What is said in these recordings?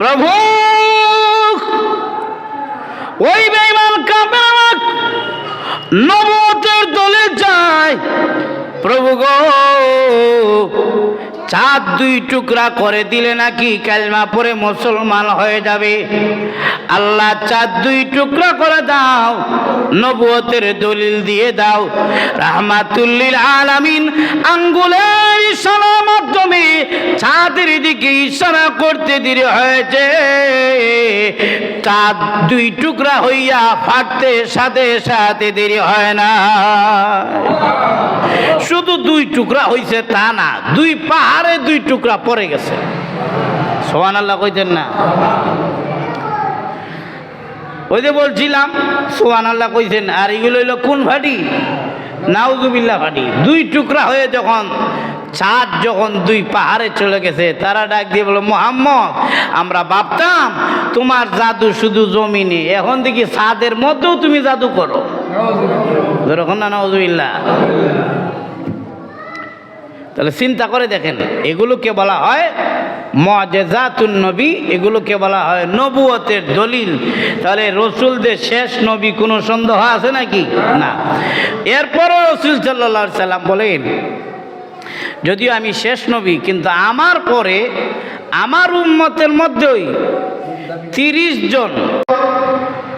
প্রভু ওই বেঈমান কাফের নবুয়তের দলে যায়। প্রভু গো, চাঁদ দুই টুকরা করে দিলে নাকি কালমা পড়ে মুসলমান হয়ে যাবে। আল্লাহ চাঁদ দুই টুকরা করে দাও, নবুয়তের দলিল দিয়ে দাও। রাহমাতুল লিল আলামিন আঙ্গুলের ইশারার মাধ্যমে চাঁদের দিকে ইশারা করতে দেরি হয়েছে, চাঁদ দুই টুকরা হইয়া ফাটতে সাথে সাথে দেরি হয় না। শুধু দুই টুকরা হইছে তা না, দুই পাহাড়ে দুই টুকরা পড়ে গেছে। সুবহানাল্লাহ কইতেন না? ওই যে বলছিলাম সুবহানাল্লাহ কইছেন। আর এগুলো হইল কোন ফাটি? নাউজুবিল্লাহ ফাটি। দুই টুকরা হয়ে যখন চাঁদ যখন দুই পাহাড়ে চলে গেছে, তারা ডাক দিয়ে বলল, মুহাম্মদ আমরা ভাবতাম তোমার জাদু শুধু জমিনে, এখন দেখি চাঁদের মধ্যেও তুমি জাদু করো। যেরকম না নাউজুবিল্লাহ। তাহলে চিন্তা করে দেখেন, এগুলোকে বলা হয় মুআজিজাতুন নবী, এগুলোকে বলা হয় নবুয়তের দলিল। তাহলে রসুলদের শেষ নবী কোনো সন্দেহ আছে নাকি? না। এরপরও রসুল সাল্লাল্লাহু আলাইহি সাল্লাম বলেন, যদিও আমি শেষ নবী, কিন্তু আমার পরে আমার উম্মতের মধ্যেই 30 জন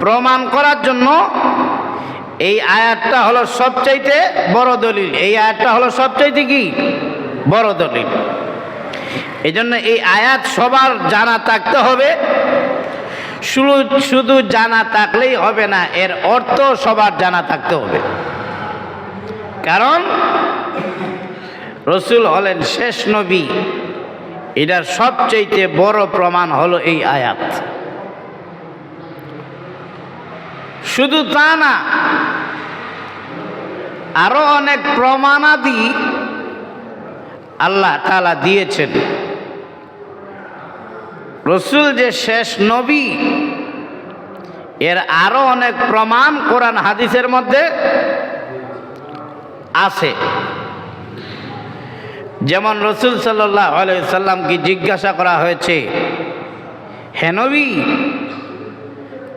প্রমাণ করার জন্য এই আয়াতটা হলো সবচাইতে বড় দলিল। এই আয়াতটা হলো সবচাইতে কি বড় দলিল। এই জন্য এই আয়াত সবার জানা থাকতে হবে। শুধু জানা থাকলেই হবে না, এর অর্থ সবার জানা থাকতে হবে। কারণ রসুল হলেন শেষ নবী, এটার সবচাইতে বড় প্রমাণ হলো এই আয়াত। শুধু তা না, আরো অনেক প্রমাণাদি আল্লাহ তাআলা দিয়েছেন। রসুল যে শেষ নবী, এর আরো অনেক প্রমাণ কোরআন হাদিসের মধ্যে আছে। যেমন রসুল সাল্লাল্লাহু আলাইহি সাল্লামকে জিজ্ঞাসা করা হয়েছে, হে নবী,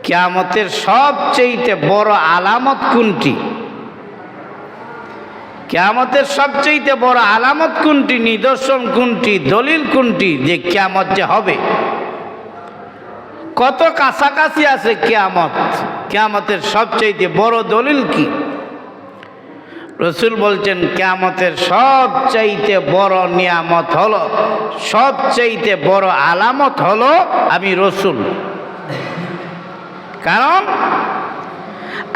কিয়ামতের সবচেয়ে বড় আলামত কোনটি? কিয়ামতের সবচেয়ে বড় আলামত কোনটি, নিদর্শন কোনটি, দলিল কোনটি যে কিয়ামত যে হবে? কত কাছাকাছি আছে কিয়ামত? কিয়ামতের সবচেয়ে বড় দলিল কি? রসুল বলছেন, কিয়ামতের সবচাইতে বড় নিয়ামত হলো, সবচাইতে বড় আলামত হলো আমি রসুল। কারণ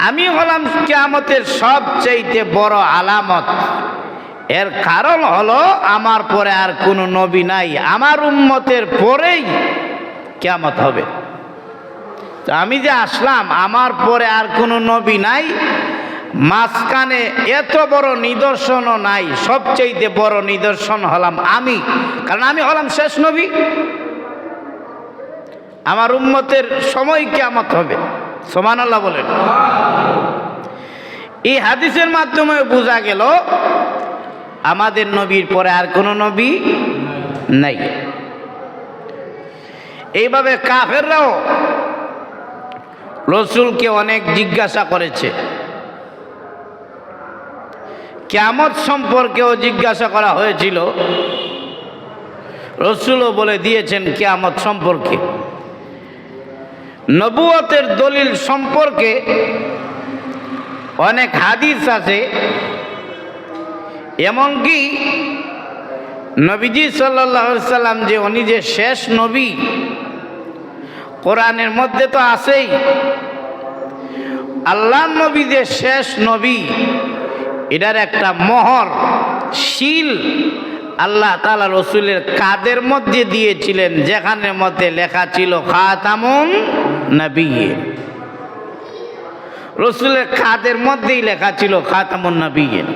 আমি হলাম কিয়ামতের সবচাইতে বড় আলামত। এর কারণ হলো আমার পরে আর কোনো নবী নাই, আমার উম্মতের পরেই কিয়ামত হবে। তো আমি যে আসলাম, আমার পরে আর কোনো নবী নাই, মাঝখানে এত বড় নিদর্শনও নাই, সবচাইতে বড় নিদর্শন হলাম আমি। কারণ আমি হলাম শেষ নবী, আমার উম্মতের সময় কিয়ামত হবে। সুবহানাল্লাহ বলেন। এই হাদিসের মাধ্যমে বোঝা গেল আমাদের নবীর পরে আর কোনো নবী নাই। এইভাবে কাফেররাও রসুলকে অনেক জিজ্ঞাসা করেছে। কিয়ামত সম্পর্কেও জিজ্ঞাসা করা হয়েছিল, রসুলও বলে দিয়েছেন কিয়ামত সম্পর্কে। নবুয়তের দলিল সম্পর্কে অনেক হাদিস আছে। এমনকি নবীজি সাল্লাল্লাহু আলাইহি সাল্লাম যে উনি যে শেষ নবী, কোরআনের মধ্যে তো আছেই। আল্লাহর নবী যে শেষ নবী, এটার একটা মোহর, শিল আল্লাহ তাআলা রসুলের কাদের মধ্যে দিয়েছিলেন, যেখানের মধ্যে লেখা ছিল খাতামুন নবিয়্যিন। রসুলের কাদের মধ্যেই লেখা ছিল খাতামুন নবিয়্যিন।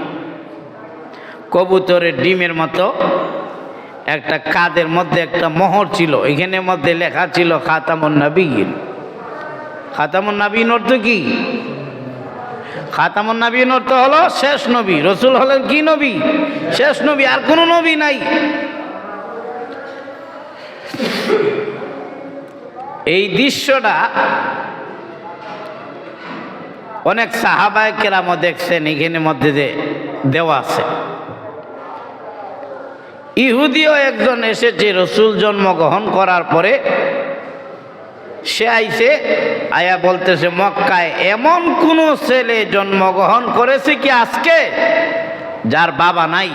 কবুতরের ডিমের মতো একটা কাদের মধ্যে একটা মোহর ছিল, এখানের মধ্যে লেখা ছিল খাতামুন নবিয়্যিন। খাতামুন নবিয়্যিন অর্থ কি? খাতামুন নবিয়্যিন অর্থ হলো শেষ নবী। রসুল হলেন কি নবী? শেষ নবী, আর কোনো নবী নাই। এই দৃশ্যটা অনেক সাহাবায়ে কেরামও দেখছেন, এখানে মধ্যে দেওয়া আছে। ইহুদিও একজন এসেছে রসুল জন্মগ্রহণ করার পরে, সে আইছে আয়া বলতেছে মক্কায় এমন কোন ছেলে জন্মগ্রহণ করেছে কি আজকে যার বাবা নাই?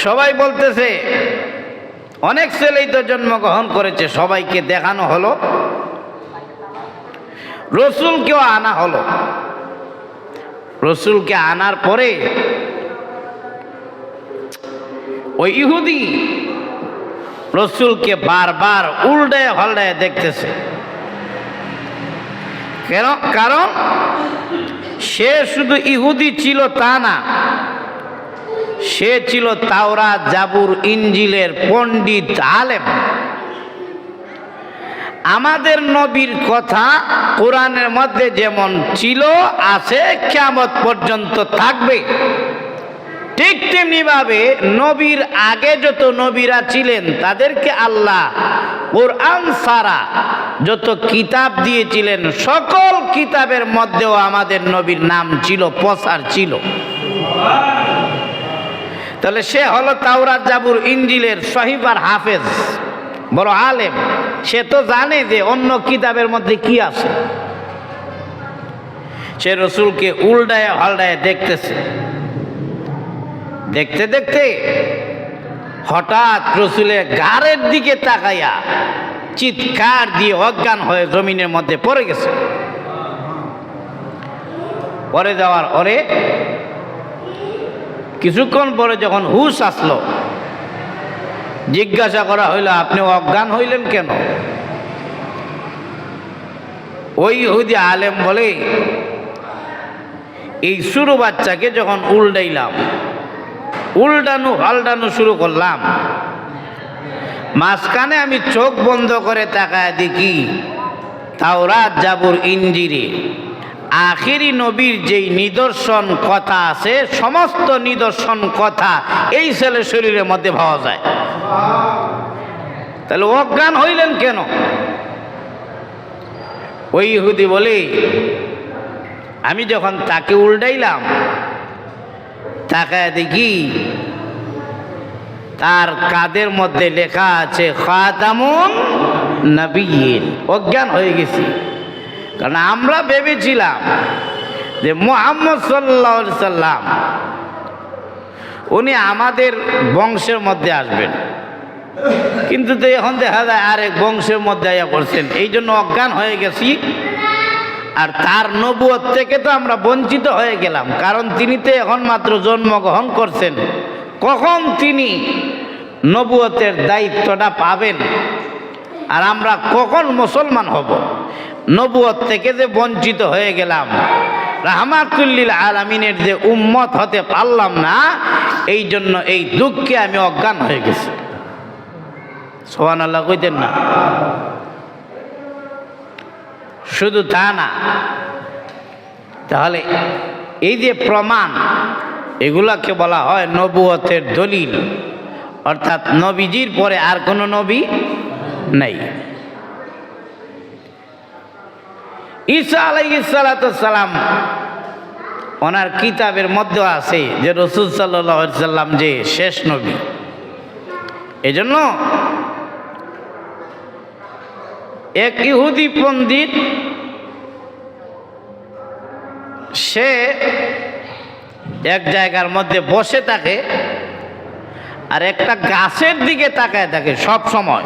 সবাই বলতেছে অনেক ছেলেই তো জন্মগ্রহণ করেছে। সবাইকে দেখানো হলো, রসুলকেও আনা হলো। রসুলকে আনার পরে ওই ইহুদি রসুলকে বারবার উল্টায় হল্টায় দেখতেছে। কেন? কারণ সে শুধু ইহুদি ছিল তা না, সে ছিল তাওরাত, জাবুর, ইনজিলের পণ্ডিত, আলেম। আমাদের নবীর কথা কোরআনের মধ্যে যেমন ছিল, আছে, কিয়ামত পর্যন্ত থাকবে, ঠিক তেমনি ভাবে নবীর আগে যত নবীরা ছিলেন তাদেরকে আল্লাহ কোরআন ছাড়া যত কিতাব দিয়েছিলেন, সকল কিতাবের মধ্যেও আমাদের নবীর নাম ছিল, প্রচার ছিল। তাহলে সে হলো তাওরাত, জাবুর, ইনজিলের সহিফার হাফেজ, বড় আলেম। সে তো জানে যে অন্য কিতাবের মধ্যে কি আছে। সে রসুলকে উল্টায় হল্টায় দেখতেছে। দেখতে দেখতে হঠাৎ রসুলের গাড়ের দিকে তাকাইয়া চিৎকার দিয়ে অজ্ঞান হয়ে জমিনের মধ্যে পড়ে গেছে। পরে যাওয়ার পরে কিছুক্ষণ পরে যখন হুশ আসলো, জিজ্ঞাসা করা হইল আপনি অজ্ঞান হইলেন কেন? ওই ইহুদি আলেম বলে এই ছোট বাচ্চাকে যখন উল্টানো পাল্টানো শুরু করলাম, মাঝখানে আমি চোখ বন্ধ করে তাকায় দেখি তাওরাত, জাবুর, ইনজিলে আখিরি নবীর যেই নিদর্শন কথা আছে, সমস্ত নিদর্শন কথা এই ছেলের শরীরের মধ্যে পাওয়া যায়। তাহলে অজ্ঞান হইলেন কেন? ওই ইহুদি বলে আমি যখন তাকে উল্টাইলাম, তাকায় দেখি তার কাদের মধ্যে লেখা আছে খাতামুন নবিয়্যিন। অজ্ঞান হয়ে গেছি, কারণ আমরা ভেবেছিলাম যে মুহাম্মদ সাল্লাল্লাহু আলাইহি সাল্লাম উনি আমাদের বংশের মধ্যে আসবেন, কিন্তু তো এখন দেখা যায় আরেক বংশের মধ্যে আয়া করছেন, এই জন্য অজ্ঞান হয়ে গেছি। আর তার নবুয়ত থেকে তো আমরা বঞ্চিত হয়ে গেলাম, কারণ তিনি তো এখন মাত্র জন্মগ্রহণ করছেন। কখন তিনি নবুয়তের দায়িত্বটা পাবেন আর আমরা কখন মুসলমান হব? নবুয়ত থেকে যে বঞ্চিত হয়ে গেলাম, রাহমাতুল লিল আলামিনের যে উম্মত হতে পারলাম না, এই জন্য এই দুঃখে আমি অজ্ঞান হয়ে গেছি। সুবহানাল্লাহ কইতেন না? শুধু তা না, তাহলে এই যে প্রমাণ, এগুলাকে বলা হয় নবুয়তের দলিল, অর্থাৎ নবীজির পরে আর কোনো নবী নাই। ঈসা আলাইহিস সালাতু সালাম ওনার কিতাবের মধ্যে আছে যে রাসূল সাল্লাল্লাহু আলাইহি সাল্লাম যে শেষ নবী। এজন্য এক ইহুদি পণ্ডিত সে এক জায়গার মধ্যে বসে থাকে আর একটা গাছের দিকে তাকায় থাকে সব সময়।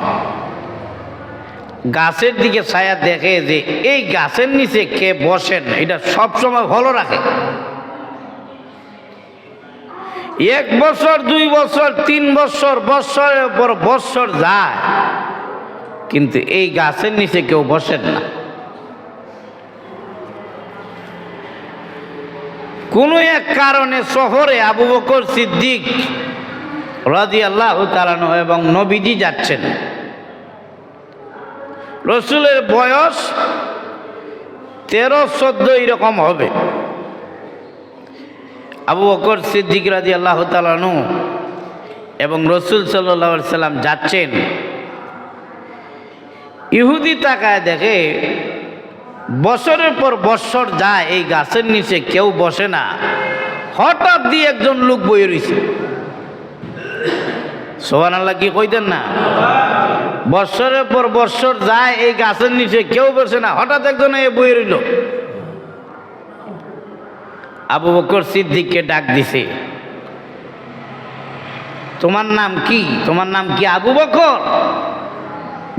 গাছের দিকে ছায়া দেখে যে এই গাছের নিচে কে বসেন, এটা সব সময় ভালো রাখে। 1 বছর, 2 বছর, 3 বছর, বছরের পর বছর যায়, কিন্তু এই গাছের নিচে কেউ বসেন না। কোনো এক কারণে শহরে আবু বকর সিদ্দিক রাদিয়াল্লাহু তাআলা আনহু এবং নবীজি যাচ্ছেন। রসুলের বয়স 13-14 এরকম হবে। আবু বকর সিদ্দিক রাদিয়াল্লাহু তাআলা আনহু এবং রসুল সাল্লাল্লাহু আলাইহি সাল্লাম যাচ্ছেন। ইহুদি তাকায় দেখে বছরের পর বছর যায়, এই গাছের নিচে কেউ বসে না। হঠাৎ দিয়ে একজন লোক বইয়ে রয়েছে। সুবহানাল্লাহ কি কইতেন না? বছরের পর বছর যায়, এই গাছের নিচে কেউ বসে না, হঠাৎ একজন বইয়ে রইল। আবু বকর সিদ্দিককে ডাক দিছে, তোমার নাম কি? তোমার নাম কি আবু বকর?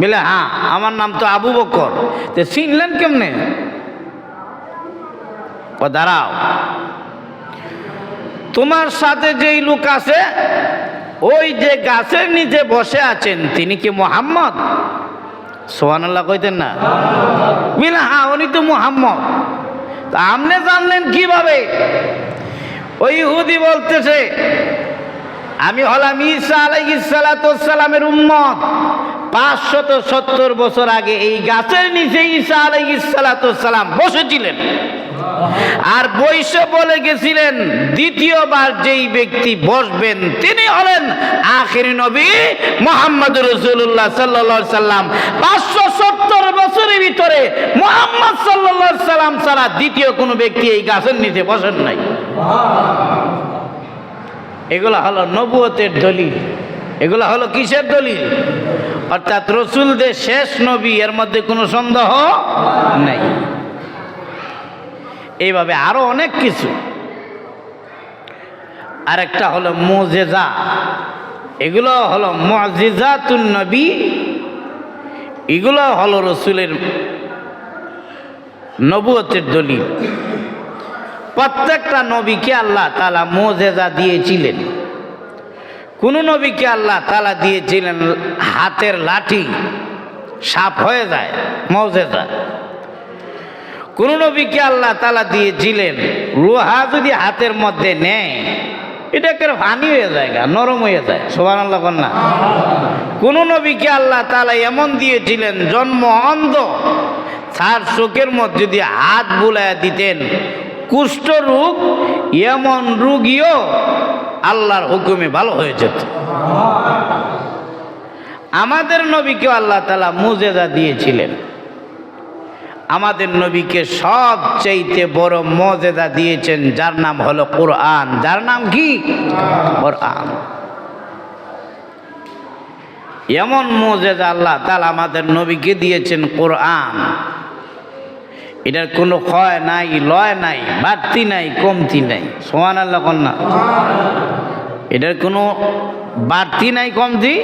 বলে হ্যাঁ, আমার নাম তো আবু বকর। তো চিনলেন কেমনে? ও দাঁড়াও, তোমার সাথে যেই লোক আছে, ওই যে গাছের নিচে বসে আছেন, তিনি কি মুহাম্মদ? সুবহানাল্লাহ কইতেন না? বলে হ্যাঁ, উনি তো মুহাম্মদ। তা আপনি জানলেন কিভাবে? ওই ইহুদি বলতেছে, আমি হলাম ঈসা আলাইহিস সালামের উম্মত। 570 বছর আগে এই গাছের নিচে ঈসা আলাইহিস সালাম বসেছিলেন, আর বৈশে বলে গেছিলেন দ্বিতীয়বার যেই ব্যক্তি বসবেন তিনি হলেন আখিরি নবী মুহাম্মদুর রাসূলুল্লাহ সাল্লাল্লাহু আলাইহি সাল্লাম। 570 বছরের ভিতরে মুহাম্মদ সাল্লাল্লাহু আলাইহি সাল্লাম ছাড়া দ্বিতীয় কোনো ব্যক্তি এই গাছের নিচে বসেন নাই। এগুলো হলো নবুয়তের দলিল। এগুলো হলো কিসের দলিল? অর্থাৎ রসুলদের শেষ নবী, এর মধ্যে কোনো সন্দেহ নাই। এইভাবে আরো অনেক কিছু। আরেকটা হলো মুজিজা। এগুলো হলো মুজিজাতুন নবী। এগুলো হলো রসুলের নবুয়তের দলিল। প্রত্যেকটা নবীকে আল্লাহ তাআলা মুজিজা দিয়েছিলেন। কোন নবীকে আল্লাহ তাআলা দিয়েছিলেন হাতের লাঠি সাপ হয়ে যায়, মুজিজা। কোন নবীকে আল্লাহ তাআলা দিয়েছিলেন লোহা যদি হাতের মধ্যে নেয় এটাকে পানি হয়ে যায়, নরম হয়ে যায়। সুবহানাল্লাহ বলেন না? কোন নবীকে আল্লাহ তাআলা এমন দিয়েছিলেন জন্ম অন্ধ, তার চোখের মধ্যে যদি হাত বুলাইয়া দিতেন কুষ্ঠ রোগ, এমন রোগীও আল্লাহর হুকুমে ভালো হয়ে যেত। আমাদের নবীকে আল্লাহ তাআলা মুজিজা দিয়েছিলেন। আমাদের নবীকে সবচাইতে বড় মুজিজা দিয়েছেন যার নাম হলো কোরআন। যার নাম কি? কোরআন। এমন মুজিজা আল্লাহ তাআলা আমাদের নবীকে দিয়েছেন কোরআন। এটার কোনো ক্ষয় নাই, লয় নাই, বাড়তি নাই, কমতি নাই। সুবহানাল্লাহ কোন না? এটার কোনো বাড়তি নাই, কমতি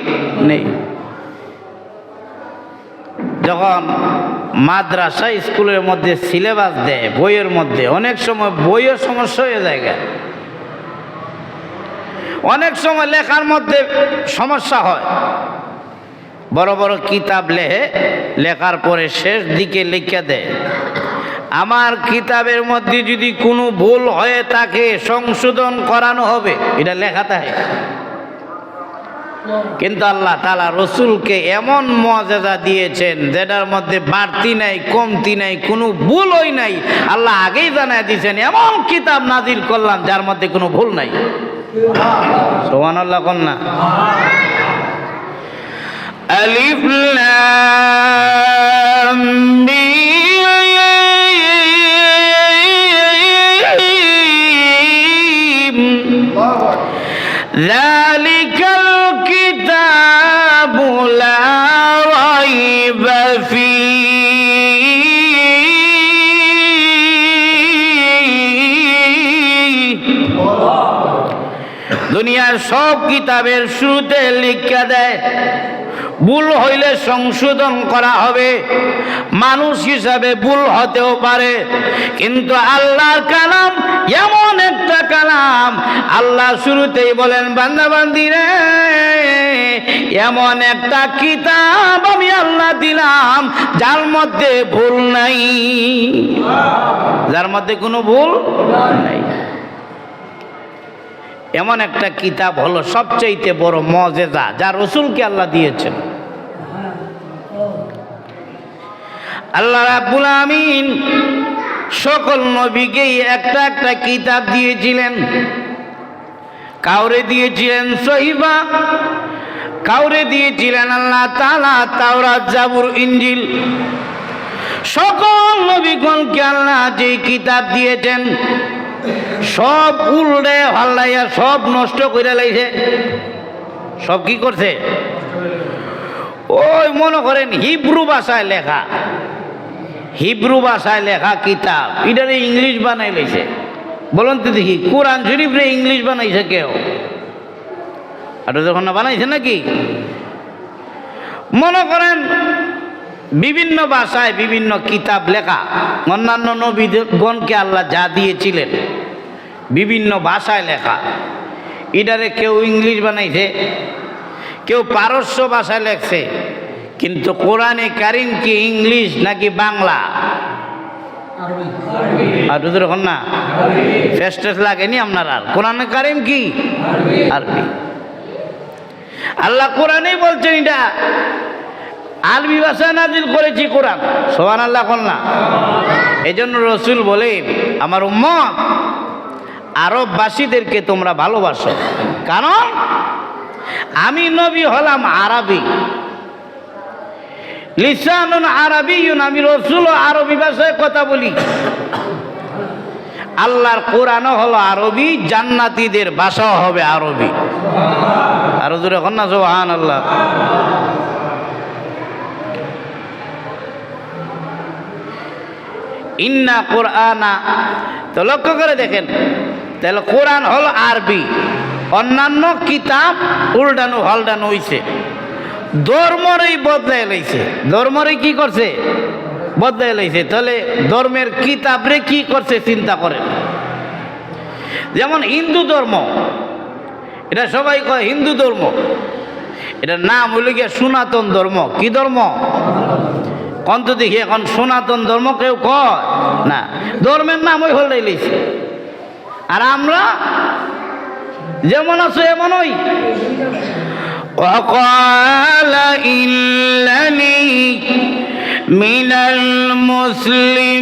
নেই। যখন মাদ্রাসা স্কুলের মধ্যে সিলেবাস দেয় বইয়ের মধ্যে, অনেক সময় বইয়ের সমস্যা হয়ে যায়, অনেক সময় লেখার মধ্যে সমস্যা হয়। বড় বড় কিতাব লেখার পরে শেষ দিকে লিখে দেয় আমার কিতাবের মধ্যে যদি কোনো ভুল হয়ে থাকে সংশোধন করানো হবে, এটা লেখা থাকে। কিন্তু আল্লাহ তাআলা রসুলকে এমন মুজিজা দিয়েছেন যেটার মধ্যে বাড়তি নাই, কমতি নাই, কোনো ভুলই নাই। আল্লাহ আগেই জানায় দিয়েছেন এমন কিতাব নাজিল করলাম যার মধ্যে কোনো ভুল নাই। সুবহানাল্লাহ কোন না? আলিফ লাম মিম যালিকাল কিতাবু লা রাইবা ফীহি। দুনিয়ার সব কিতাবের শুরুতে লিখে দেয় ভুল হইলে সংশোধন করা হবে। মানুষ হিসাবে ভুল হতেও পারে, কিন্তু আল্লাহর কালাম এমন একটা কালাম, আল্লাহ শুরুতেই বলেন বান্দা বান্দিরে এমন একটা কিতাব আমি আল্লাহ দিলাম যার মধ্যে ভুল নাই, যার মধ্যে কোনো ভুল নাই। এমন একটা কিতাব হলো সবচাইতে বড় মুজিজা যা রসুলকে আল্লাহ দিয়েছেন। আল্লাহ রাব্বুল আমিন সকল নবীকেই একটা একটা কিতাব দিয়েছিলেন। কাউরে দিয়েছিলেন সহিফা, কাউরে দিয়েছিলেন আল্লাহ তাআলা তাওরাত, জাবুর, ইনজিল। সকল নবীগণকে আল্লাহ যে কিতাব দিয়েছেন সব উল্টে হাল্লাইয়া সব নষ্ট করে লাইছে। সব কি করছে? ওই মনে করেন হিব্রু ভাষায় লেখা, হিব্রু ভাষায় লেখা কিতাব এটারে ইংলিশ বানাই লাইছে। বলুন তো দেখি, কোরআন শরীফ রে ইংলিশ বানাইছে কেউ? আর যখন না বানাইছে নাকি? মনে করেন বিভিন্ন ভাষায় বিভিন্ন কিতাব লেখা, অন্যান্য নবীগণকে আল্লাহ যা দিয়েছিলেন বিভিন্ন ভাষায় লেখা, এটারে কেউ ইংলিশ বানাইছে, কেউ পারস্য ভাষায় লেখছে। কিন্তু কোরআনে কারিম কি ইংলিশ নাকি বাংলা? আর যখন না ফেস লাগেনি আপনার। আর কোরআনে কারিম কি আরবি। আল্লাহ কোরআনেই বলছেন এটা আরবি ভাষায় নাজিল করেছি কোরআন। সুবহানাল্লাহ না? এই জন্য রসুল বলেন আমার উম্মত আরববাসীদেরকে তোমরা ভালোবাসো, কারণ আমি নবী হলাম আরবি, লিসানুন আরবিয়ুন, আমি রসুল আরবি ভাষায় কথা বলি। আল্লাহর কোরআনও হলো আরবি, জান্নাতীদের ভাষাও হবে আরবি। আরো জোরে এখন না সুবহানাল্লাহ। ইন্না কোরআনা, তো লক্ষ্য করে দেখেন তাহলে কোরআন হলো আরবি, অন্যান্য কিতাব উল্টানো হলটানো হইছে, ধর্মরই বদলাই লাইছে। ধর্মরই কি করছে? বদলাই লাইছে। তাহলে ধর্মের কিতাবরে কি করছে চিন্তা করেন। যেমন হিন্দু ধর্ম, এটা সবাই কয় হিন্দু ধর্ম, এটার নাম হইল গিয়া সনাতন ধর্ম। কি ধর্ম? কন্ত দেখি এখন সনাতন ধর্ম কেউ কয় না, ধর্মের নাম ওই হল্লাই লাইছে। আর আমরা যেমন আছো এমন ওই وقال إنني من المسلمين,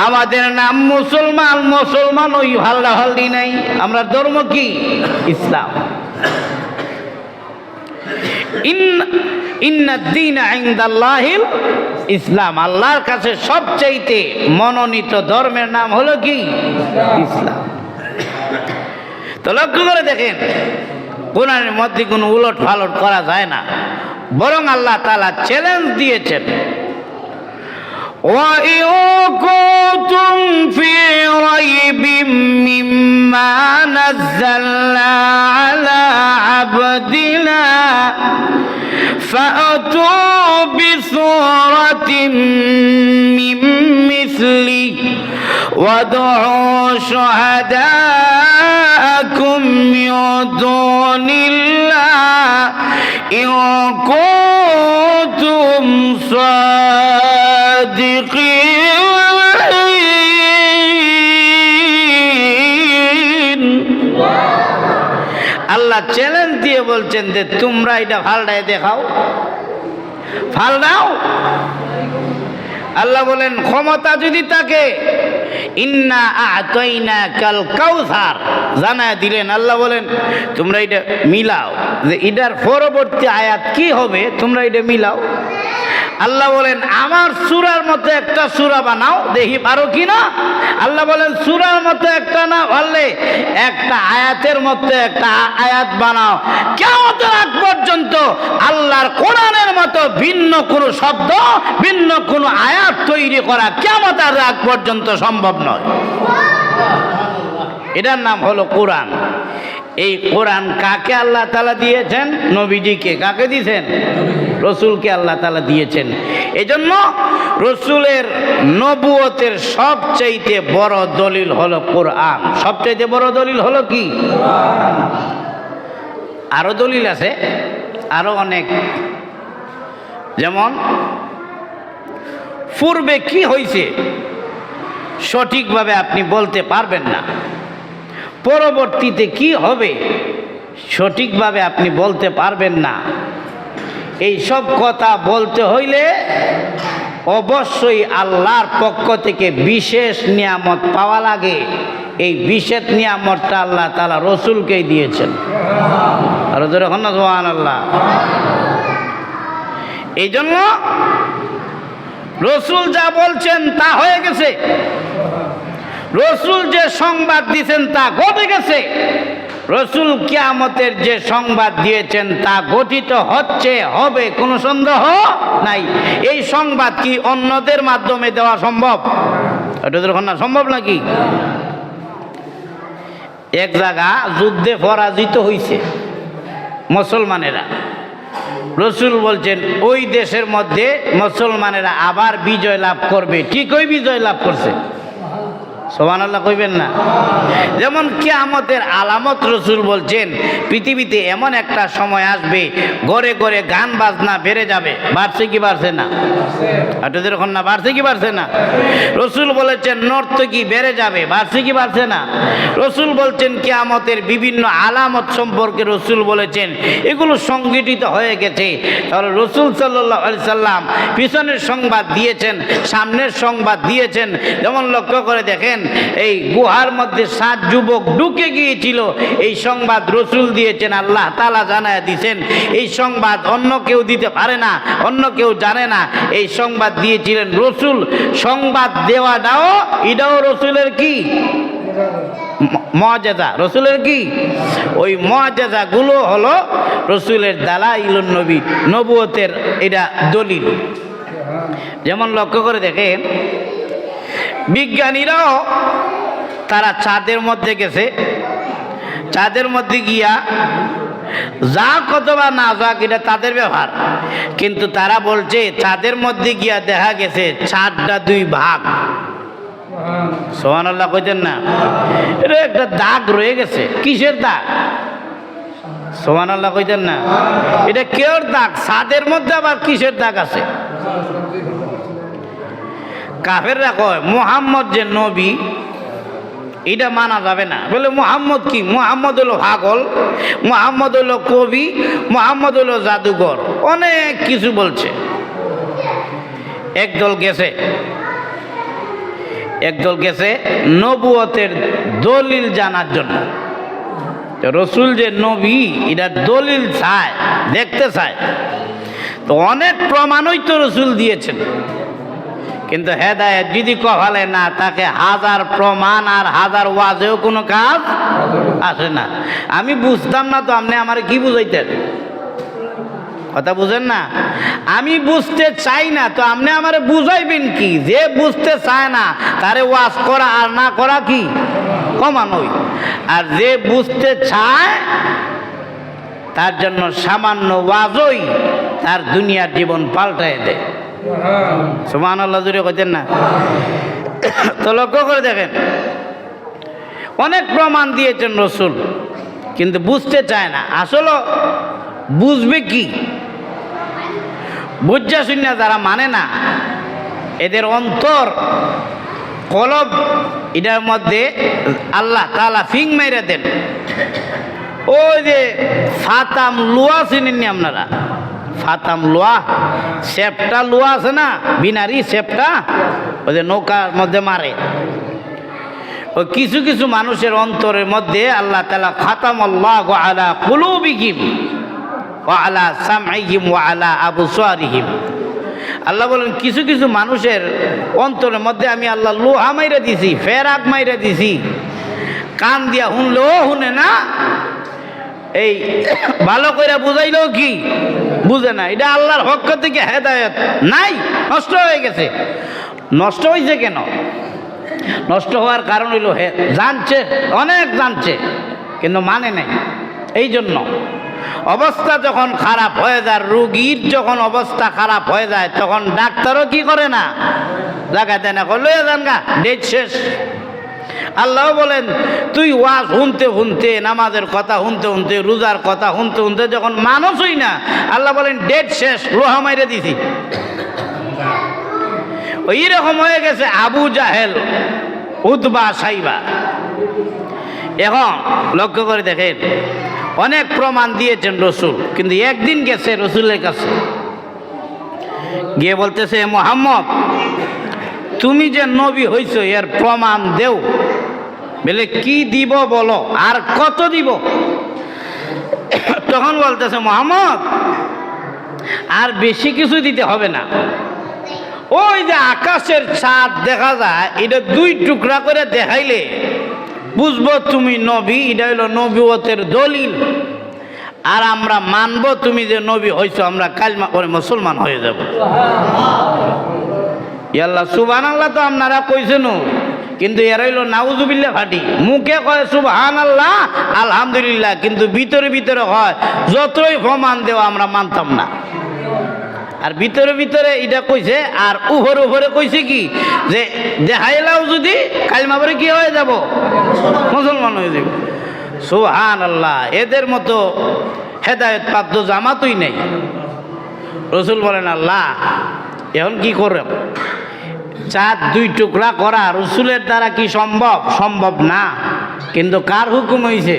আমাদের নাম মুসলমান, মুসলমান ওই হাল্লা হাল্লি নাই। আমরা ধর্ম কি? ইসলাম। ইন্নাদ-দীনা ইনদাল্লাহিল ইসলাম, আল্লাহর কাছে সবচাইতে মনোনীত ধর্মের নাম হলো কি? ইসলাম। তো লক্ষ্য করে দেখেন কোরআনের মধ্যে কোনো উলট পালট করা যায় না, বরং আল্লাহ তাআলা চ্যালেঞ্জ দিয়েছেন, وَإِن كُنتُمْ فِي رَيْبٍ مِّمَّا نَزَّلْنَا عَلَىٰ عَبْدِنَا فَأْتُوا بِسُورَةٍ مِّن مِّثْلِهِ وَادْعُوا شُهَدَاءَكُم مِّن دُونِ اللَّهِ إِن كُنتُمْ صادقين। আল্লাহ চ্যালেঞ্জ দিয়ে বলছেন যে তোমরা এটা ফালডায় দেখাও, ফালদাও। আল্লাহ বলেন ক্ষমতা যদি থাকে, ইন্না আ'তাইনাকাল কাউসার জানায় দিলেন। আল্লাহ বলেন তোমরা এটা মিলাও, যে এটার পরবর্তী আয়াত কি হবে তোমরা এটা মিলাও। আল্লাহ বলেন আমার সূরার মতো একটা সূরা বানাও, দেখি পারো কি না। আল্লাহ বলেন সূরার মতো একটা না পারলে একটা আয়াতের মতো একটা আয়াত বানাও। কিয়ামতের আগ পর্যন্ত আল্লাহর কোরআনের মতো ভিন্ন কোনো শব্দ, ভিন্ন কোনো আয়াত তৈরি করা কিয়ামতের আগ পর্যন্ত সম্ভব নয়। এটার নাম হলো কোরআন। এই কোরআন কাকে আল্লাহ তাআলা দিয়েছেন? নবীজিকে। কাকে দিয়েছেন? রসুলকে আল্লাহ তাআলা দিয়েছেন। এজন্য রসুলের নবুয়তের সবচাইতে বড় দলিল হলো কোরআন। সবচাইতে বড় দলিল হলো কি? আরো দলিল আছে, আরো অনেক। যেমন পূর্বে কি হয়েছে সঠিকভাবে আপনি বলতে পারবেন না, পরবর্তীতে কি হবে সঠিকভাবে আপনি বলতে পারবেন না। এই সব কথা বলতে হইলে অবশ্যই আল্লাহর পক্ষ থেকে বিশেষ নিয়ামত পাওয়া লাগে। এই বিশেষ নিয়ামতটা আল্লাহ তাআলা রসুলকেই দিয়েছেন। আর জোরে হন না সুবহানাল্লাহ। এই জন্য রসুল যা বলছেন তা হয়ে গেছে, রসুল যে সংবাদ দিয়েছেন তা ঘটে গেছে, রসুল কিয়ামতের যে সংবাদ দিয়েছেন তা গঠিত হচ্ছে, হবে, কোনো সন্দেহ নাই। এই সংবাদ কি অন্যদের মাধ্যমে দেওয়া সম্ভব? এটা যখন না সম্ভব নাকি? এক জায়গা যুদ্ধে পরাজিত হয়েছে মুসলমানেরা, রসুল বলছেন ওই দেশের মধ্যে মুসলমানেরা আবার বিজয় লাভ করবে। ঠিক ওই বিজয় লাভ করছে, সুবহানাল্লাহ কইবেন না? যেমন কিয়ামতের আলামত রসুল বলছেন পৃথিবীতে এমন একটা সময় আসবে ঘরে ঘরে গান বাজনা বেড়ে যাবে। বাড়ছে কি বাড়ছে না? আপনাদের এখন না বাড়ছে কি বাড়ছে না? রসুল বলেছেন নর্তকী বেড়ে যাবে। বাড়ছে কি বাড়ছে না? রসুল বলছেন কিয়ামতের বিভিন্ন আলামত সম্পর্কে রসুল বলেছেন এগুলো সংগঠিত হয়ে গেছে। তাহলে রসুল সাল্লাল্লাহু আলাইহি সাল্লাম পিছনের সংবাদ দিয়েছেন, সামনের সংবাদ দিয়েছেন। যেমন লক্ষ্য করে দেখেন, এই গুহার মধ্যে 7 যুবক ঢুকে গিয়েছিল, এই সংবাদ রসুল দিয়েছেন, আল্লাহ তাআলা জানায় দিয়েছেন। এই সংবাদ অন্য কেউ দিতে পারে না, অন্য কেউ জানে না, এই সংবাদ দিয়েছিলেন রসুল। সংবাদ দেওয়াটাও এটাও রসুলের কি মুআজিজা, রসুলের কি ওই মুআজিজাগুলো হলো রসুলের দালাইলুন নবী, নবুয়তের এটা দলিল। যেমন লক্ষ্য করে দেখেন, বিজ্ঞানীরাও তারা চাঁদের মধ্যে গেছে, চাঁদের মধ্যে গিয়া যা কতবা না যাক এটা তাদের ব্যাপার, কিন্তু তারা বলছে চাঁদের মধ্যে গিয়া দেখা গেছে চাঁদটা 2 ভাগ। সুবহানাল্লাহ কইতেন না? এটা একটা দাগ রয়ে গেছে। কিসের দাগ? সুবহানাল্লাহ কইতেন না? এটা কেউর দাগ? চাঁদের মধ্যে আবার কিসের দাগ আছে? কাফেররা কয় মুহাম্মদ যে নবী এটা মানা যাবে না। বলে মুহাম্মদ কি? মুহাম্মদ হলো পাগল, মুহাম্মদ হলো কবি, মুহাম্মদ হলো জাদুঘর, অনেক কিছু বলছে। একদল গেছে নবুয়তের দলিল জানার জন্য। রসুল যে নবী এটা দলিল চায়, দেখতে চায়। তো অনেক প্রমাণই তো রসুল দিয়েছেন, কিন্তু হেদায়েত যদি কপালে না তাকে 1000 প্রমাণ আর 1000 ওয়াজেও কোনো কাজ আসে না। আমি বুঝতাম না তো আপনি আমার কি বুঝাইতেন? কথা বুঝেন না? আমি বুঝতে চাই না তো আপনি আমারে বুঝাইবেন কি? যে বুঝতে চায় না তারে ওয়াজ করা আর না করা কি সমানই। আর যে বুঝতে চায় তার জন্য সামান্য ওয়াজই তার দুনিয়ার জীবন পাল্টায় দেয়। সুবহানাল্লাহ জুড়ে কইতেন না? তো লক্ষ্য করে দেখেন, অনেক প্রমাণ দিয়েছেন রসুল, কিন্তু বুঝতে চায় না। আসলে বুঝবে কি? বুঝা শুনিয়া যারা মানে না, এদের অন্তর কলব এটার মধ্যে আল্লাহ তাআলা ফিং মেরে দেন। ওই যে ফাতাম লোয়া চিনেননি আপনারা? ফাতাম লোয়া, সেপটা লোয়া আছে না, বিনারি সেপটা, ওই যে নৌকার মধ্যে মারে। ওই কিছু কিছু মানুষের অন্তরের মধ্যে আল্লাহ তাআলা খাতামাল্লাহু আলা কুলুবিহিম ওয়া আলা সামঈহিম ওয়া আলা আবসারিহিম। আল্লাহ বলেন কিছু কিছু মানুষের অন্তরের মধ্যে আমি আল্লাহ লোহা মাইরা দিছি, ফেরাক মাইরা দিছি, কান দিয়া শুনলেও শুনে না, এই ভালো করে বুঝাইলেও কি বুঝে না। এটা আল্লাহর পক্ষ থেকে হেদায়েত নাই, নষ্ট হয়ে গেছে। নষ্ট হয়েছে কেন? নষ্ট হওয়ার কারণ হইল জানছে, অনেক জানছে, কিন্তু মানে নাই। এই জন্য অবস্থা যখন খারাপ হয়ে যায়, রোগীর যখন অবস্থা খারাপ হয়ে যায়, তখন ডাক্তারও কি করে না, জায়গা দেয় না, লয়ে যান গা, ডেট শেষ। আল্লাহ বলেন তুই ওয়াজ শুনতে শুনতে, নামাজের কথা শুনতে শুনতে, রোজার কথা শুনতে শুনতে যখন মানুষই না, আল্লাহ বলেন ডেট শেষ, লোহা মাইরে দিছি। ওই রকম হয়ে গেছে আবু জাহেল, উতবা, সাইবা। এখন লক্ষ্য করে দেখেন, অনেক প্রমাণ দিয়েছেন রসুল, কিন্তু একদিন গেছে রসুলের কাছে, গিয়ে বলতেছে, মুহাম্মদ তুমি যে নবী হইছো এর প্রমাণ দেও। বলে কি দিব বলো, আর কত দিব? তখন বলতেছে, মুহাম্মদ আর বেশি কিছু দিতে হবে না, ওই যে আকাশের চাঁদ দেখা যায় এটা 2 টুকরা করে দেখাইলে বুঝবো তুমি নবী, এটা হইল নবুয়তের দলিল। আর আমরা মানবো তুমি যে নবী হইছো, আমরা কালিমা করে মুসলমান হয়ে যাব। আল্লাহ সুবহানাল্লাহ তো আপনারা কইছেন, কিন্তু এরা হইল নাউজুবিল্লাহ ফাটি। মুখে কয় সুবহানাল্লাহ আলহামদুলিল্লাহ, কিন্তু ভিতরে ভিতরে হয় যতই প্রমাণ দেওয়া আমরা মানতাম না। আর ভিতরে ভিতরে এটা কইছে, আর উপরে উপরে কইছে কি যে দেখাইলাও যদি কালিমা পরে কি হয়ে যাব, মুসলমান হয়ে যাব। সুবহানাল্লাহ, এদের মতো হেদায়েত প্রাপ্ত জামাতই নেই। রসুল বলেন, আল্লাহ এখন কি করে চাঁদ 2 টুকরা করা রসুলের দ্বারা কি সম্ভব? সম্ভব না। কিন্তু কার হুকুম হয়েছে?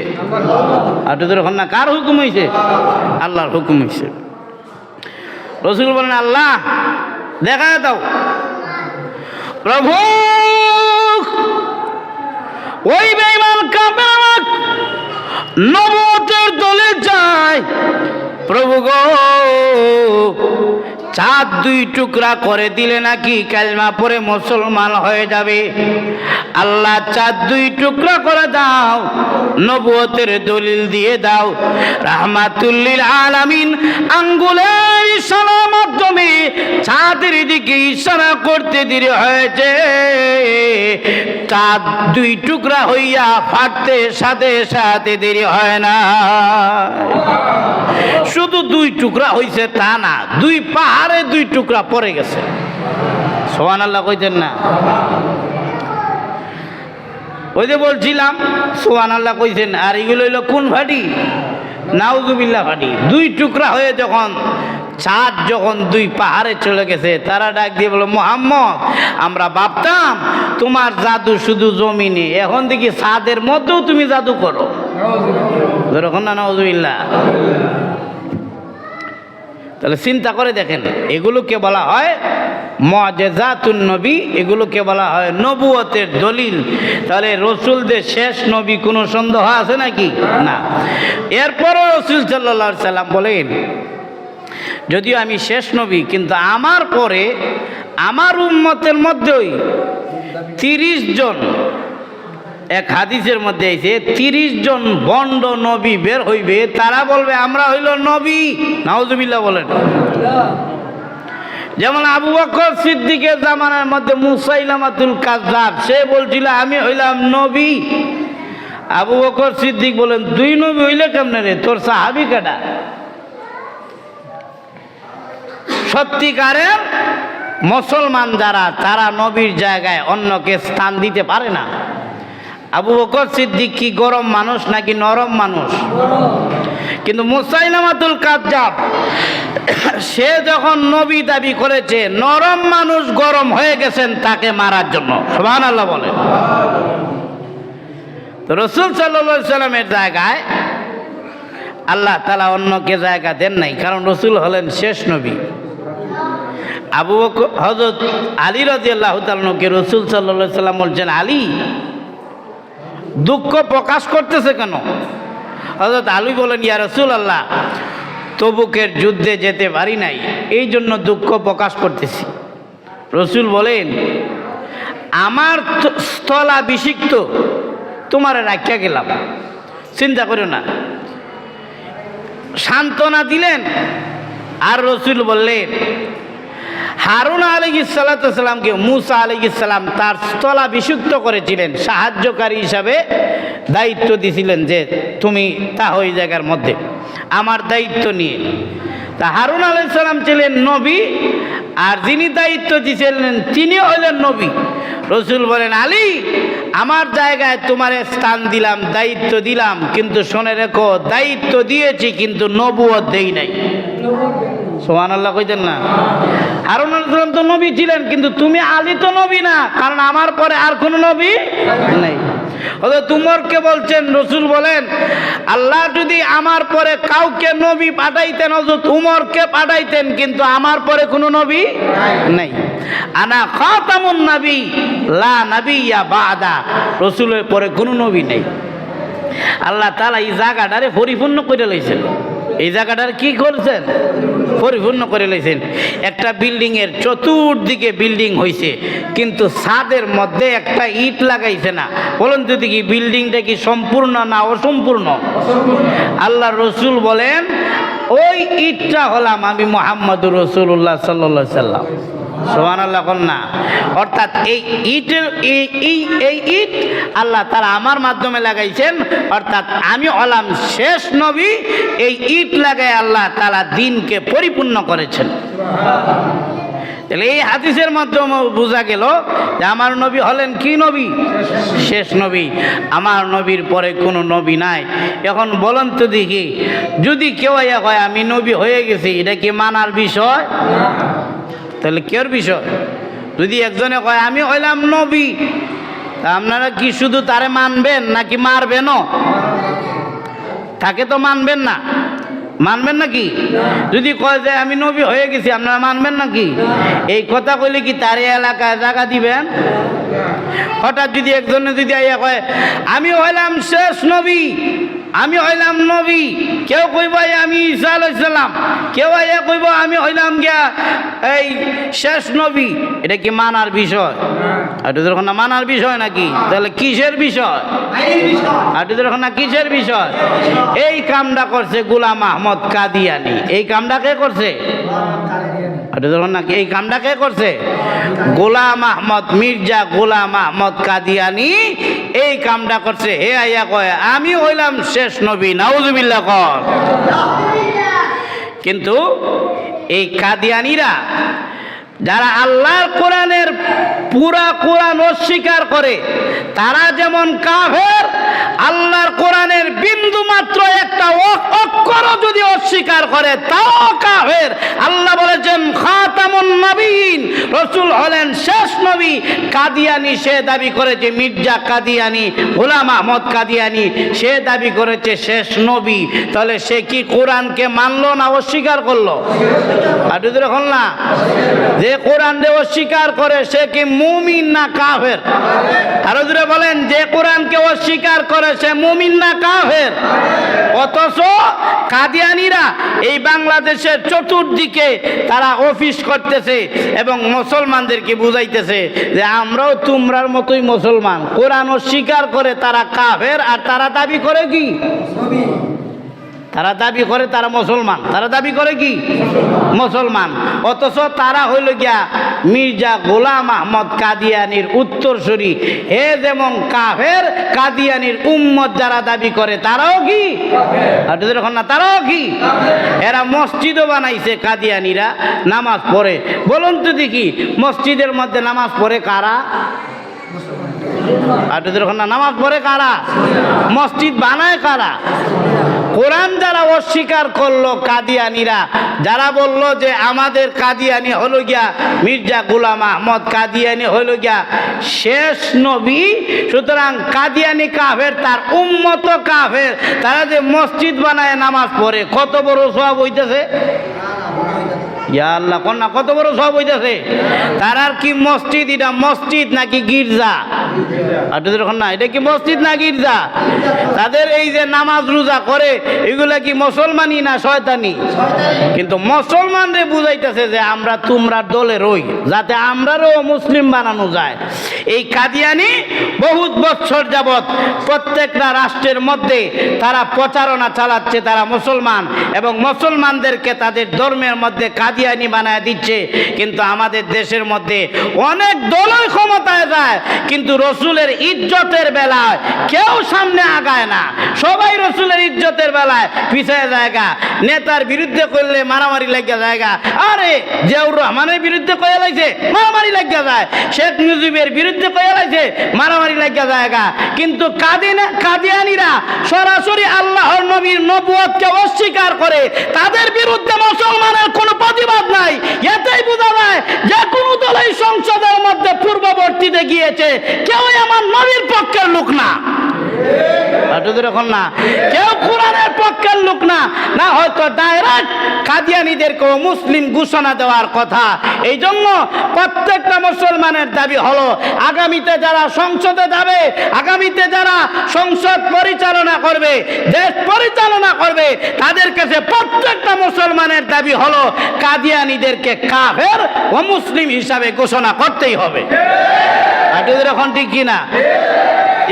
আর তোদের না, কার হুকুম হয়েছে? আল্লাহর হুকুম হয়েছে। রসুল বলেন, আল্লাহ দেখা দাও। প্রভু ওই বেঈমান কাফেররা নবুয়তের দলে যায়, প্রভু গো চাঁদ 2 টুকরা করে দিলে নাকি কালিমা পড়ে মুসলমান হয়ে যাবে। আল্লাহ চাঁদ 2 টুকরা করে দাও, নবুয়তের দলিল দিয়ে দাও। রাহমাতুল লিল আলামিন আঙ্গুলের ইশারার মাধ্যমে চাঁদের দিকে ইশারা করতে দেরি হয়েছে, চাঁদ 2 টুকরা হইয়া ফাটতে সাথে সাথে দেরি হয় না। শুধু 2 টুকরা হইছে তা না, 2 পাহাড়ে 2 টুকরা পড়ে গেছে। সুবহানাল্লাহ কইতেন না? ওই যে বলছিলাম সুবহানাল্লাহ কইছেন। আর এগুলো হইল কোন ফাটি? নাউজুবিল্লাহ ফাটি। 2 টুকরা হয়ে যখন চাঁদ যখন 2 পাহাড়ে চলে গেছে, তারা ডাক দিয়ে বলো, মুহাম্মদ আমরা ভাবতাম তোমার জাদু শুধু জমিনে, এখন দেখি চাঁদের মধ্যেও তুমি জাদু করো। যখন না নাউজুবিল্লাহ। তাহলে চিন্তা করে দেখেন, এগুলোকে বলা হয় মুআজিজাতুন নবী, এগুলোকে বলা হয় নবুয়তের দলিল। তাহলে রসুলদের শেষ নবী কোনো সন্দেহ আছে নাকি? না। এরপরও রসুল সাল্লাল্লাহু আলাইহি সাল্লাম বলেন, যদিও আমি শেষ নবী, কিন্তু আমার পরে আমার উম্মতের মধ্যেই 30 জন, এক হাদিসের মধ্যে আছে 30 জন বন্ড নবী বের হইবে, তারা বলবে আমরা হইল নবী। নাউজুবিল্লাহ বলেন। যেমন আবু বকর সিদ্দিকের জামানার মধ্যে মুসাইলামাতুল কাযযাব, সে বলছিল আমি হইলাম নবী। আবু বকর সিদ্দিক বলেন, 2 নবী হইলে কেমনে রে, তোর সাহাবী কাটা? সত্যিকারের মুসলমান যারা, তারা নবীর জায়গায় অন্যকে স্থান দিতে পারে না। আবু বকর সিদ্দিক কি গরম মানুষ নাকি নরম মানুষ? কিন্তু মুসাইলামাতুল কাযযাব সে যখন নবী দাবি করেছে, নরম মানুষ গরম হয়ে গেছেন তাকে মারার জন্য। সুবহানাল্লাহ বলে। তো রাসূল সাল্লাল্লাহু আলাইহি সাল্লামের জায়গায় আল্লাহ তাআলা অন্যকে জায়গা দেন নাই, কারণ রাসূল হলেন শেষ নবী। আবু বকর হযরত আলী রাদিয়াল্লাহু তাআলাকে রাসূল সাল্লাল্লাহু আলাইহি সাল্লাম বলছেন, আলী দুঃখ প্রকাশ করতেছে কেন? হযরত আলী বলেন, ইয়া রাসূলুল্লাহ তবুকের যুদ্ধে যেতে পারি নাই, এই জন্য দুঃখ প্রকাশ করতেছি। রাসূল বলেন, আমার স্থলাভিষিক্ত তোমারে রাখিয়া গেলাম, চিন্তা করো না। সান্ত্বনা দিলেন। আর রাসূল বললেন, হারুন আলাইহিস সালাতু ওয়াস সালামকে মুসা আলাইহিস সালাম তার স্থলাভিষিক্ত করেছিলেন, সাহায্যকারী হিসাবে দায়িত্ব দিয়েছিলেন যে তুমি তা ওই জায়গার মধ্যে আমার দায়িত্ব নিয়ে। তা হারুন আলাইহিস সালাম ছিলেন নবী, আর যিনি দায়িত্ব দিয়েছিলেন তিনি হলেন নবী। রাসূল বলেন, আলী আমার জায়গায় তোমারে স্থান দিলাম, দায়িত্ব দিলাম, কিন্তু শুনে রেখো দায়িত্ব দিয়েছি কিন্তু নবুয়ত দেই নাই। সুবহানাল্লাহ কইতেন না? হারুন আলাইহিস সালাম তো নবী ছিলেন, কিন্তু তুমি আলী তো নবী না, কারণ আমার পরে আর কোনো নবী নেই। হযরত উমরকে বলছেন, রাসূল বলেন আল্লাহ যদি আমার পরে কাউকে নবী পাঠাইতেন হযরত উমরকে পাঠাইতেন, কিন্তু আমার পরে কোনো নবী নেই। আনা খাতামুন নবী লা নবিয়্যা বাদা, রাসূলের পরে কোনো নবী নেই। আল্লাহ তাআলা এই জায়গাটারে পরিপূর্ণ করে লইছেন। এই জায়গাটার কি করছেন? পরিপূর্ণ করে লইছেন। একটা বিল্ডিং এর চতুর্দিকে বিল্ডিং হইছে, কিন্তু ছাদের মধ্যে একটা ইট লাগাইছে না। বলুন তো দেখি, বিল্ডিংটা কি সম্পূর্ণ না অসম্পূর্ণ? আল্লাহ রসুল বলেন ওই ইটটা হলাম আমি মুহাম্মদুর রাসূলুল্লাহ সাল্লাল্লাহু আলাইহি সাল্লাম। সুবহানাল্লাহ কোন না? অর্থাৎ এই ইটের এই ইট আল্লাহ তারা আমার মাধ্যমে লাগাইছেন, অর্থাৎ আমি হলাম শেষ নবী। এই ইট লাগাই আল্লাহ তাআলা দ্বীনকে পরিপূর্ণ করেছেন। তাহলে এই হাদিসের মাধ্যমে বোঝা গেল যে আমার নবী হলেন কি নবী? শেষ নবী। আমার নবীর পরে কোনো নবী নাই। এখন বলেন তো দেখি, যদি কেউ কয় আমি নবী হয়ে গেছি, এটা কি মানার বিষয়? তাহলে কের বিষয়? যদি একজনে কয় আমি হইলাম নবী, তা আপনারা কি শুধু তারে মানবেন নাকি মারবেনও? তাকে তো মানবেন না, মানবেন নাকি? যদি কয় যে আমি নবী হয়ে গেছি, আপনারা মানবেন নাকি? এই কথা কইলে কি তার এলাকায় জায়গা দিবেন? হঠাৎ যদি একজনে যদি আইয়া কয় আমি হইলাম শেষ নবী, আমি হইলাম নবী, কেউ কইব আমি ঈসা আলাইহিস সালাম, কেউ আইয়া কইব আমি হইলাম গিয়া এই শেষ নবী, এটা কি মানার বিষয়? এটা যখন না মানার বিষয় নাকি, তাহলে কিসের বিষয়? এটা যখন না কিসের বিষয়? এই কামটা করছে গোলাম আহমদ কাদিয়ানি। এই কামটা কে করছে? এটা যখন নাকি এই কামটা কে করছে? গোলাম আহমদ, মির্জা গোলাম আহমদ কাদিয়ানি এই কামটা করছে। হে আইয়া কয় আমি হইলাম শেষ নবী, নাউজুবিল্লাহ কর। কিন্তু এই কাদিয়ানিরা যারা আল্লাহর কোরআনের পুরা কোরআন অস্বীকার করে, তারা যেমন কাফের, আল্লাহর কোরআনের বিন্দু মাত্র একটা অক্ষরও যদি অস্বীকার করে তাও কাফের। আল্লাহ বলেছেন খাতামুন নবীন, রাসূল হলেন শেষ নবী। কাদিয়ানি সে দাবি করেছে, মির্জা কাদিয়ানি, গোলাম আহমদ কাদিয়ানি সে দাবি করেছে শেষ নবী। তাহলে সে কি কোরআনকে মানলো না অস্বীকার করলো? আর যদি এখন না, যে কোরআনকে অস্বীকার করে সে কি মুমিন না কাফের? আরো জোরে বলেন, যে কোরআনকে অস্বীকার করে সে মুমিন না কাফের? অথচ কাদিয়ানিরা এই বাংলাদেশের চতুর্দিকে তারা অফিস করতেছে এবং মুসলমানদেরকে বুঝাইতেছে যে আমরাও তোমরার মতোই মুসলমান। কোরআন অস্বীকার করে তারা কাফের, আর তারা দাবি করে কি? তারা দাবি করে তারা মুসলমান। তারা দাবি করে কি? মুসলমান। অথচ তারা হইল গিয়া মির্জা গোলাম আহমদ কাদিয়ানির উত্তরসূরি। হে যেমন কাফের, কাদিয়ানির উম্মত যারা দাবি করে তারাও কি? না, তারাও কি? এরা মসজিদও বানাইছে কাদিয়ানিরা, নামাজ পড়ে। বলুন তো দেখি, মসজিদের মধ্যে নামাজ পড়ে কারা? না, নামাজ পড়ে কারা? মসজিদ বানায় কারা? কোরআন যারা অস্বীকার করলো কাদিয়ানিরা, যারা বললো যে আমাদের কাদিয়ানি হলো গিয়া মির্জা গোলাম আহমদ কাদিয়ানি হলো গিয়া শেষ নবী, সুতরাং কাদিয়ানি কাফের, তার উম্মত কাফের। তারা যে মসজিদ বানায় নামাজ পড়ে, কত বড় সওয়াব হইতেছে? ইয়া আল্লাহ কন্যা, কত বড় সব হইতেছে। তার আর কি মসজিদ? এটা মসজিদ নাকি গির্জা? না, এটা কি মসজিদ না গির্জা? তাদের এই যে নামাজ রোজা করে এগুলা কি মুসলমানি না শয়তানি? কিন্তু মুসলমানরে বুঝাইতেছে যে আমরা তোমরা দলে রই, যাতে আমরারও মুসলিম বানানো যায়। এই কাদিয়ানি বহুত বছর যাবৎ প্রত্যেকটা রাষ্ট্রের মধ্যে তারা প্রচারণা চালাচ্ছে তারা মুসলমান, এবং মুসলমানদেরকে তাদের ধর্মের মধ্যে কাদিয়ানি কাদিয়ানি বানায় দিচ্ছে। কিন্তু আমাদের দেশের মধ্যে অনেক দলই ক্ষমতায় যায়, কিন্তু রসুলের ইজ্জতের বেলায় কেউ সামনে আগায় না, সবাই রসুলের ইজ্জতের বেলায় পিছিয়ে জায়গা। নেতার বিরুদ্ধে করলে মারামারি লাগিয়া জায়গা, আরে জিয়াউর রহমানের বিরুদ্ধে কয়ে লাইছে মারামারি লাগিয়া যায়, শেখ মুজিবের বিরুদ্ধে কয়ে লাইছে মারামারি লাগিয়া জায়গা। কিন্তু কাদিয়ানিরা সরাসরি আল্লাহর নবীর নবুয়তকে অস্বীকার করে, তাদের বিরুদ্ধে মুসলমানের কোনো প্রতিবাদ নাই। এতেই বোঝা যায় যে কোনো দল এই সংসদের মধ্যে পূর্ববর্তীতে গিয়েছে, কেউ আমার নবীর পক্ষের লোক না, না কেউ কোরআনের পক্ষের লোক না, না হয়তো ডাইরেক্ট কাদিয়ানীদেরকে মুসলিম ঘোষণা দেওয়ার কথা। এই জন্য প্রত্যেকটা মুসলমানের দাবি হলো, আগামীতে যারা সংসদে যাবে, আগামীতে যারা সংসদ পরিচালনা করবে, দেশ পরিচালনা করবে, তাদের কাছে প্রত্যেকটা মুসলমানের দাবি হলো কাদিয়ানীদেরকে কাফের ও মুসলিম হিসাবে ঘোষণা করতেই হবে। এখন ঠিক কিনা?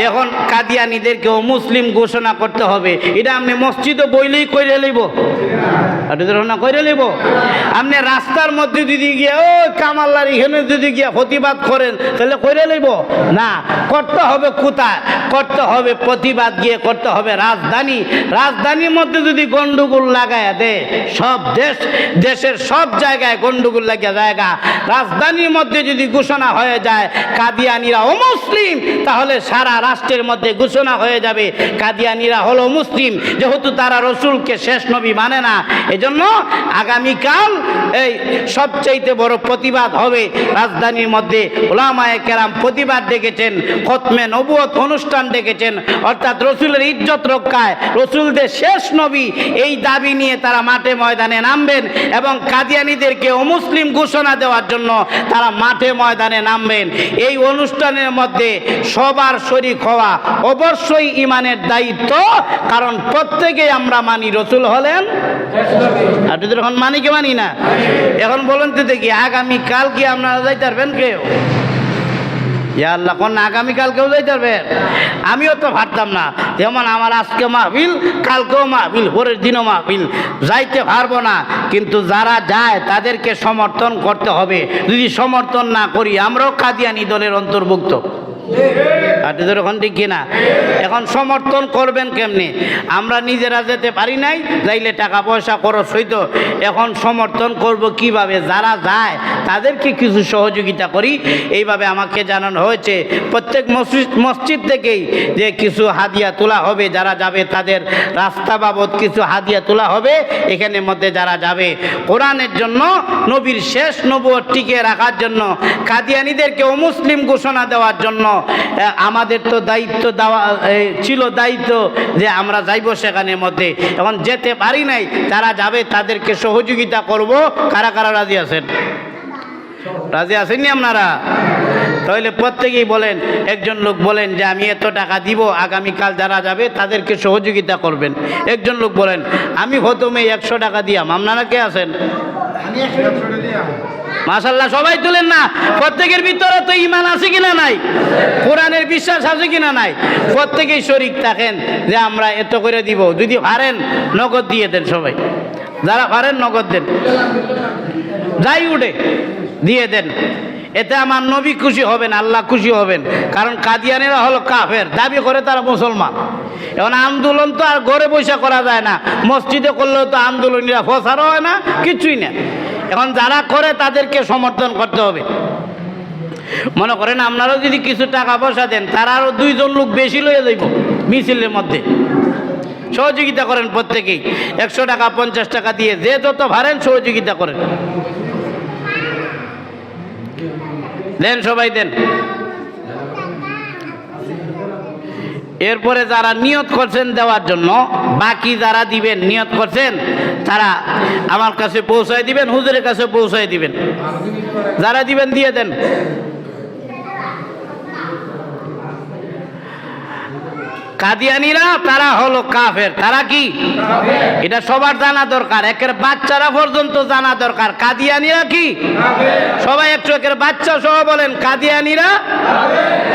এখন কাদিয়ানীদেরকেও মুসলিম ঘোষণা করতে হবে। এটা আপনি মসজিদে বইলেই কইরে লইব, কইরে লইব। আপনি রাস্তার মধ্যে যদি গিয়ে ও কামাল্লার এখানে যদি গিয়ে প্রতিবাদ করেন তাহলে কইরে লইব না, করতে হবে কোথায়? করতে হবে প্রতিবাদ গিয়ে করতে হবে রাজধানীর মধ্যে যদি গন্ডগোল লাগায় দে, সব দেশের সব জায়গায় গন্ডগোল লাগিয়া জায়গা, রাজধানীর মধ্যে যদি ঘোষণা হয়ে যায় কাদিয়ানীরা অমুসলিম, তাহলে সারা রাষ্ট্রের মধ্যে ঘোষণা হয়ে যাবে কাদিয়ানীরা হলো মুসলিম, যেহেতু তারা রসুলকে শেষ নবী মানে না। এজন্য আগামীকাল এই সবচাইতে বড় প্রতিবাদ হবে রাজধানীর মধ্যে। উলামায়ে কেরাম প্রতিবাদ ডেকেছেন, খতমে নবুয়ত অনুষ্ঠান ডেকেছেন, অর্থাৎ রসুলের ইজ্জত রক্ষায়, রসুলদের শেষ নবী এই দাবি নিয়ে তারা মাঠে ময়দানে নামবেন এবং কাদিয়ানীদেরকে অমুসলিম ঘোষণা দেওয়ার জন্য তারা মাঠে ময়দানে নামবেন। এই অনুষ্ঠানের মধ্যে সবার শরীক হওয়া অবশ্যই ইমানের দায়িত্ব, কারণ প্রত্যেকেই আমরা মানি রসুল হলেন, আর এখন মানি কে মানি না। এখন বলেন তো দেখি, আগামীকাল কি আপনারা যাইতে পারবেন কেউ? আল্লাহ কোন আগামীকাল কেউ যাইতে পারবে? আমিও তো পারতাম না, যেমন আমার আজকে মাহফিল, কালকেও মাহফিল, পরের দিনও মাহফিল, যাইতে পারবো না। কিন্তু যারা যায় তাদেরকে সমর্থন করতে হবে। যদি সমর্থন না করি আমরাও কাদিয়ানী দলের অন্তর্ভুক্ত। এখন ঠিক কিনা? এখন সমর্থন করবেন কেমনি? আমরা নিজেরা যেতে পারি নাই, যাইলে টাকা পয়সা খরচ হইতো। এখন সমর্থন করব কিভাবে? যারা যায় তাদেরকে কিছু সহযোগিতা করি, এইভাবে আমাকে জানানো হয়েছে। প্রত্যেক মসজিদ থেকেই যে কিছু হাদিয়া তোলা হবে, যারা যাবে তাদের রাস্তা বাবদ কিছু হাদিয়া তোলা হবে। এখানের মধ্যে যারা যাবে কোরআনের জন্য, নবীর শেষ নবুয়ত টিকে রাখার জন্য, কাদিয়ানীদেরকে অমুসলিম ঘোষণা দেওয়ার জন্য আমাদের তো দায়িত্ব দেওয়া ছিল, দায়িত্ব যে আমরা যাইব সেখানের মধ্যে। এখন যেতে পারি নাই, তারা যাবে তাদেরকে সহযোগিতা করব। কারা কারা রাজি আছেন? রাজি আছেননি আপনারা? তাহলে প্রত্যেকেই বলেন, একজন লোক বলেন যে আমি এত টাকা দিব, আগামীকাল যারা যাবে তাদেরকে সহযোগিতা করবেন। একজন লোক বলেন আমি প্রথমে 100 টাকা দিয়াম। আপনারা কে আছেন? মাশাআল্লাহ, সবাই তুলেন না। প্রত্যেকের ভিতরে তো ঈমান আছে কিনা নাই, কোরআনের বিশ্বাস আছে কিনা নাই, প্রত্যেকেই শরীক থাকেন যে আমরা এত করে দিব। যদি পারেন নগদ দিয়ে দেন, সবাই যারা পারেন নগদ দেন, যাই উঠে দিয়ে দেন। এতে আমার নবী খুশি হবেন, আল্লাহ খুশি হবেন। কারণ কাদিয়ানীরা হলো কাফের, দাবি করে তারা মুসলমান। এখন আন্দোলন তো আর ঘরে বসে করা যায় না, মসজিদে করলেও তো আন্দোলনীরা ফসারও হয় না, কিছুই না। এখন যারা করে তাদেরকে সমর্থন করতে হবে। মনে করেন আপনারাও যদি কিছু টাকা পয়সা দেন, তারা আরও 2 জন লোক বেশি লইয়া যাইব মিছিলের মধ্যে। সহযোগিতা করেন প্রত্যেকেই, 100 টাকা 50 টাকা দিয়ে যে যত পারেন সহযোগিতা করেন, দেন, সবাই দেন। এরপরে যারা নিয়ত করছেন দেওয়ার জন্য, বাকি যারা দিবেন নিয়ত করছেন, তারা আমার কাছে পৌঁছায় দিবেন, হুজুরের কাছে পৌঁছায় দিবেন। যারা দিবেন দিয়ে দেন। কাদিয়ানীরা তারা হলো কাফের। তারা কি? এটা সবার জানা দরকার, একের বাচ্চারা পর্যন্ত জানা দরকার। কাদিয়ানীরা কি? সবাই একটু একের বাচ্চা সহ বলেন কাদিয়ানীরা।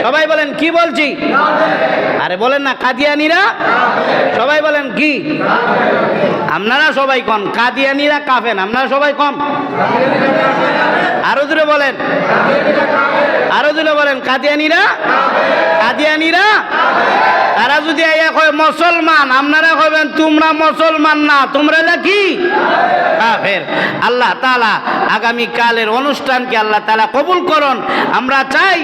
সবাই বলেন কি বলছি? আরে বলেন না কাদিয়ানীরা। সবাই বলেন কি? আপনারা সবাই কন কাদিয়ানীরা কাফের, আপনারা সবাই কন। আরো জোরে বলেন, আরো জোরে বলেন কাদিয়ানীরা। কাদিয়ানীরা তারা যদি আইয়া কয় মুসলমান, আপনারা কইবেন তোমরা মুসলমান না, তোমরা কি কাফের। আল্লাহ তাআলা আগামী কালের অনুষ্ঠানকে আল্লাহ তাআলা কবুল করুন। আমরা চাই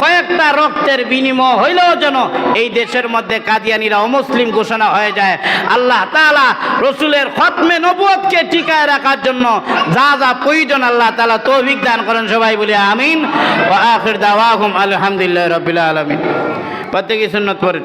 কয়েকটা রক্তের বিনিময় হইলেও যেন এই দেশের মধ্যে কাদিয়ানীরা অমুসলিম ঘোষণা হয়ে যায়। আল্লাহ তাআলা রসুলের খতমে নবুয়তকে টিকায় রাখার জন্য যা যা প্রয়োজন আল্লাহ তাআলা তৌফিক দান করেন। সবাই বলি আমিন। ওয়া আখির দাওয়াহুম আলহামদুলিল্লাহি রাব্বিল আলামিন। প্রত্যেকে সুন্নাত পড়েন।